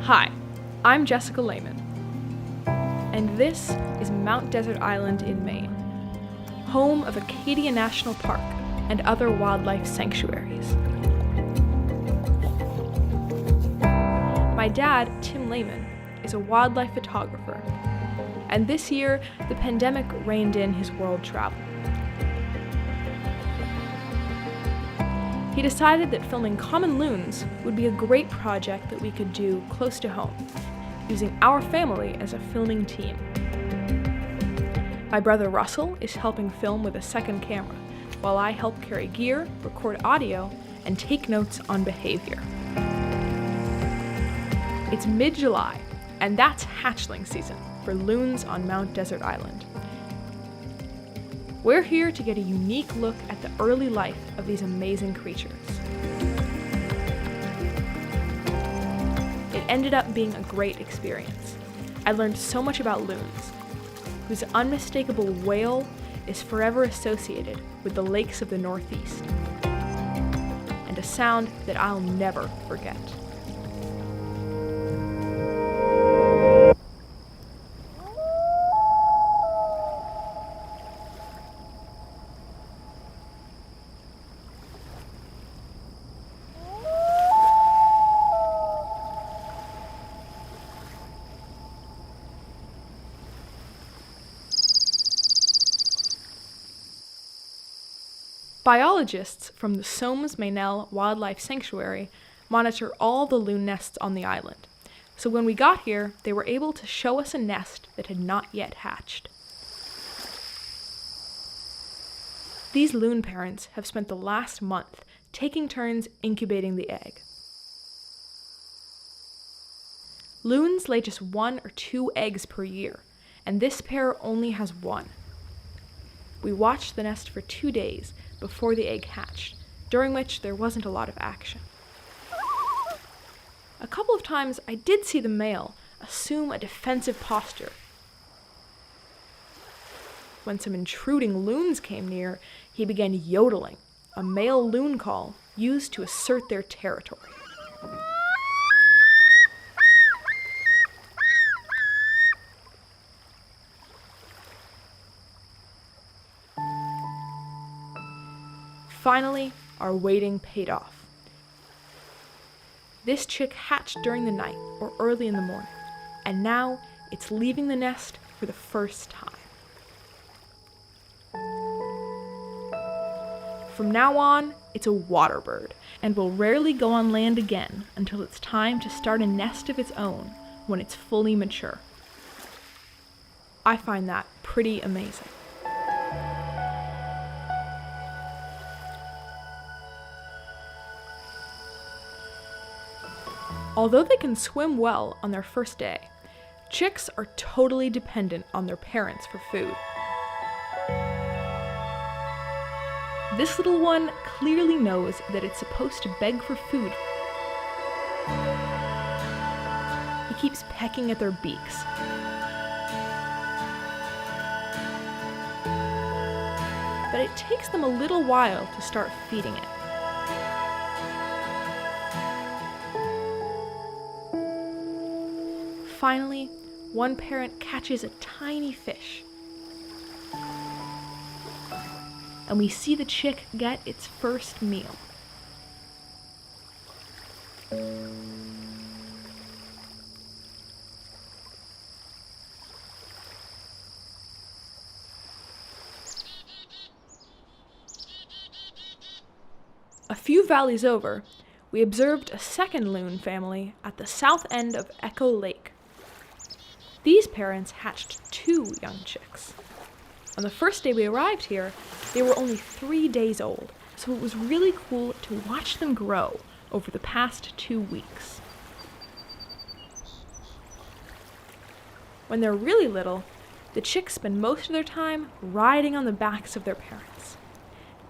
Hi, I'm Jessica Lehman, and this is Mount Desert Island in Maine, home of Acadia National Park and other wildlife sanctuaries. My dad, Tim Lehman, is a wildlife photographer, and this year the pandemic reined in his world travel. He decided that filming common loons would be a great project that we could do close to home, using our family as a filming team. My brother Russell is helping film with a second camera, while I help carry gear, record audio, and take notes on behavior. It's mid-July, and that's hatchling season for loons on Mount Desert Island. We're here to get a unique look at the early life of these amazing creatures. It ended up being a great experience. I learned so much about loons, whose unmistakable wail is forever associated with the lakes of the Northeast, and a sound that I'll never forget. Biologists from the Somes-Mainel Wildlife Sanctuary monitor all the loon nests on the island, so when we got here, they were able to show us a nest that had not yet hatched. These loon parents have spent the last month taking turns incubating the egg. Loons lay just 1 or 2 eggs per year, and this pair only has 1. We watched the nest for 2 days before the egg hatched, during which there wasn't a lot of action. A couple of times I did see the male assume a defensive posture. When some intruding loons came near, he began yodeling, a male loon call used to assert their territory. Finally, our waiting paid off. This chick hatched during the night or early in the morning, and now it's leaving the nest for the first time. From now on, it's a water bird and will rarely go on land again until it's time to start a nest of its own when it's fully mature. I find that pretty amazing. Although they can swim well on their first day, chicks are totally dependent on their parents for food. This little one clearly knows that it's supposed to beg for food. He keeps pecking at their beaks. But it takes them a little while to start feeding it. Finally, one parent catches a tiny fish, and we see the chick get its first meal. A few valleys over, we observed a second loon family at the south end of Echo Lake. These parents hatched 2 young chicks. On the first day we arrived here, they were only 3 days old, so it was really cool to watch them grow over the past 2 weeks. When they're really little, The chicks spend most of their time riding on the backs of their parents.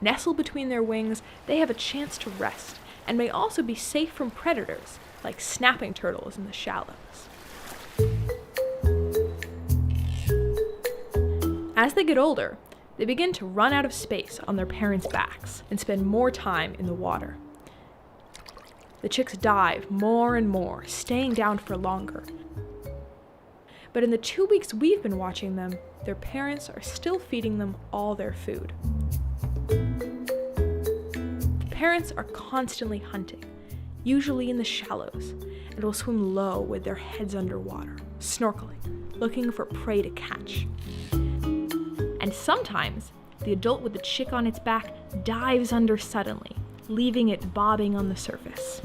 Nestled between their wings, they have a chance to rest and may also be safe from predators like snapping turtles in the shallows. As they get older, they begin to run out of space on their parents' backs and spend more time in the water. The chicks dive more and more, staying down for longer. But in the 2 weeks we've been watching them, their parents are still feeding them all their food. The parents are constantly hunting, usually in the shallows, and will swim low with their heads underwater, snorkeling, looking for prey to catch. And sometimes, the adult with the chick on its back dives under suddenly, leaving it bobbing on the surface.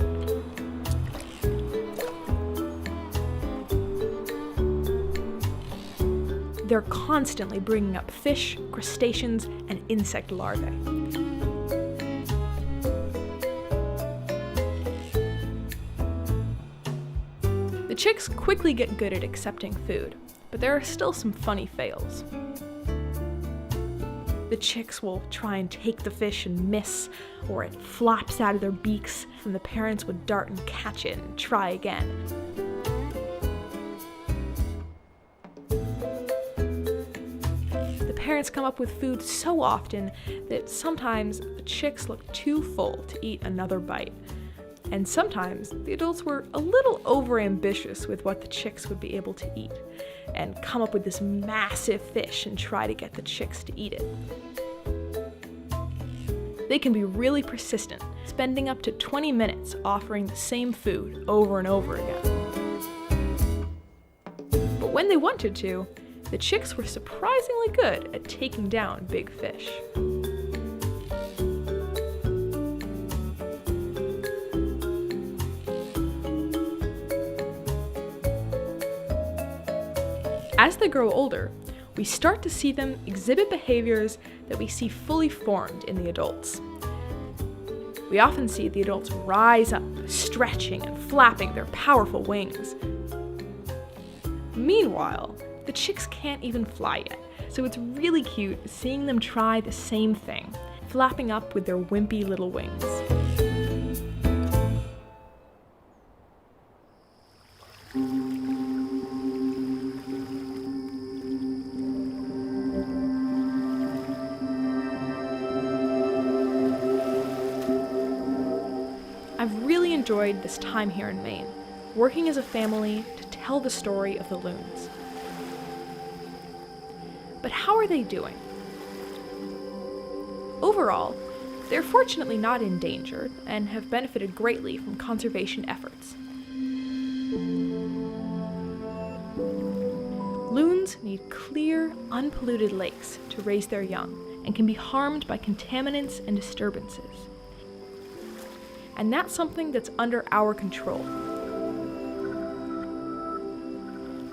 They're constantly bringing up fish, crustaceans, and insect larvae. The chicks quickly get good at accepting food, but there are still some funny fails. The chicks will try and take the fish and miss, or it flops out of their beaks, and the parents would dart and catch it and try again. The parents come up with food so often that sometimes the chicks look too full to eat another bite. And sometimes the adults were a little overambitious with what the chicks would be able to eat, and come up with this massive fish and try to get the chicks to eat it. They can be really persistent, spending up to 20 minutes offering the same food over and over again. But when they wanted to, the chicks were surprisingly good at taking down big fish. As they grow older, we start to see them exhibit behaviors that we see fully formed in the adults. We often see the adults rise up, stretching and flapping their powerful wings. Meanwhile, the chicks can't even fly yet, so it's really cute seeing them try the same thing, flapping up with their wimpy little wings. I've really enjoyed this time here in Maine, working as a family to tell the story of the loons. But how are they doing? Overall, they're fortunately not endangered and have benefited greatly from conservation efforts. Loons need clear, unpolluted lakes to raise their young and can be harmed by contaminants and disturbances. And that's something that's under our control.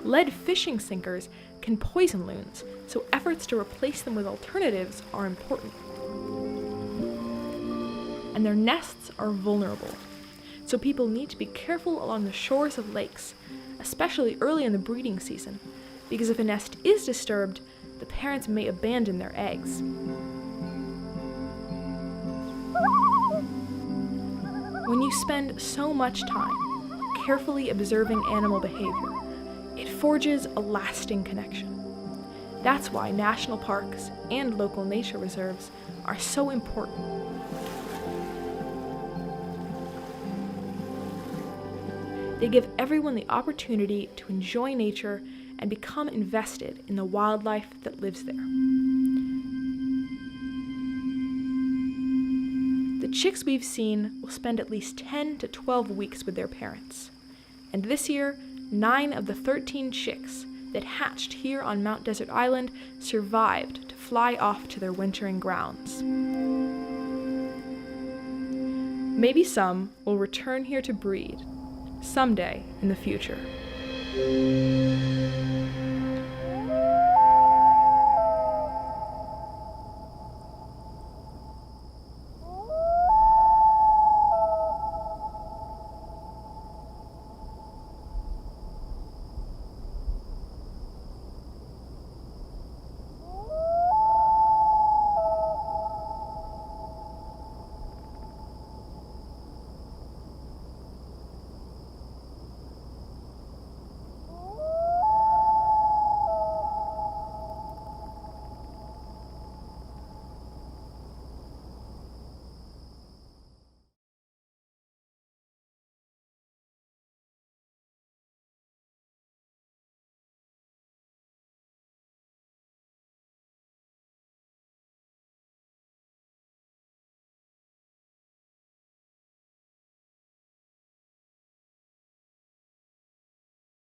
Lead fishing sinkers can poison loons, so efforts to replace them with alternatives are important. And their nests are vulnerable, so people need to be careful along the shores of lakes, especially early in the breeding season, because if a nest is disturbed, the parents may abandon their eggs. When you spend so much time carefully observing animal behavior, it forges a lasting connection. That's why national parks and local nature reserves are so important. They give everyone the opportunity to enjoy nature and become invested in the wildlife that lives there. The chicks we've seen will spend at least 10 to 12 weeks with their parents. And this year, 9 of the 13 chicks that hatched here on Mount Desert Island survived to fly off to their wintering grounds. Maybe some will return here to breed someday in the future.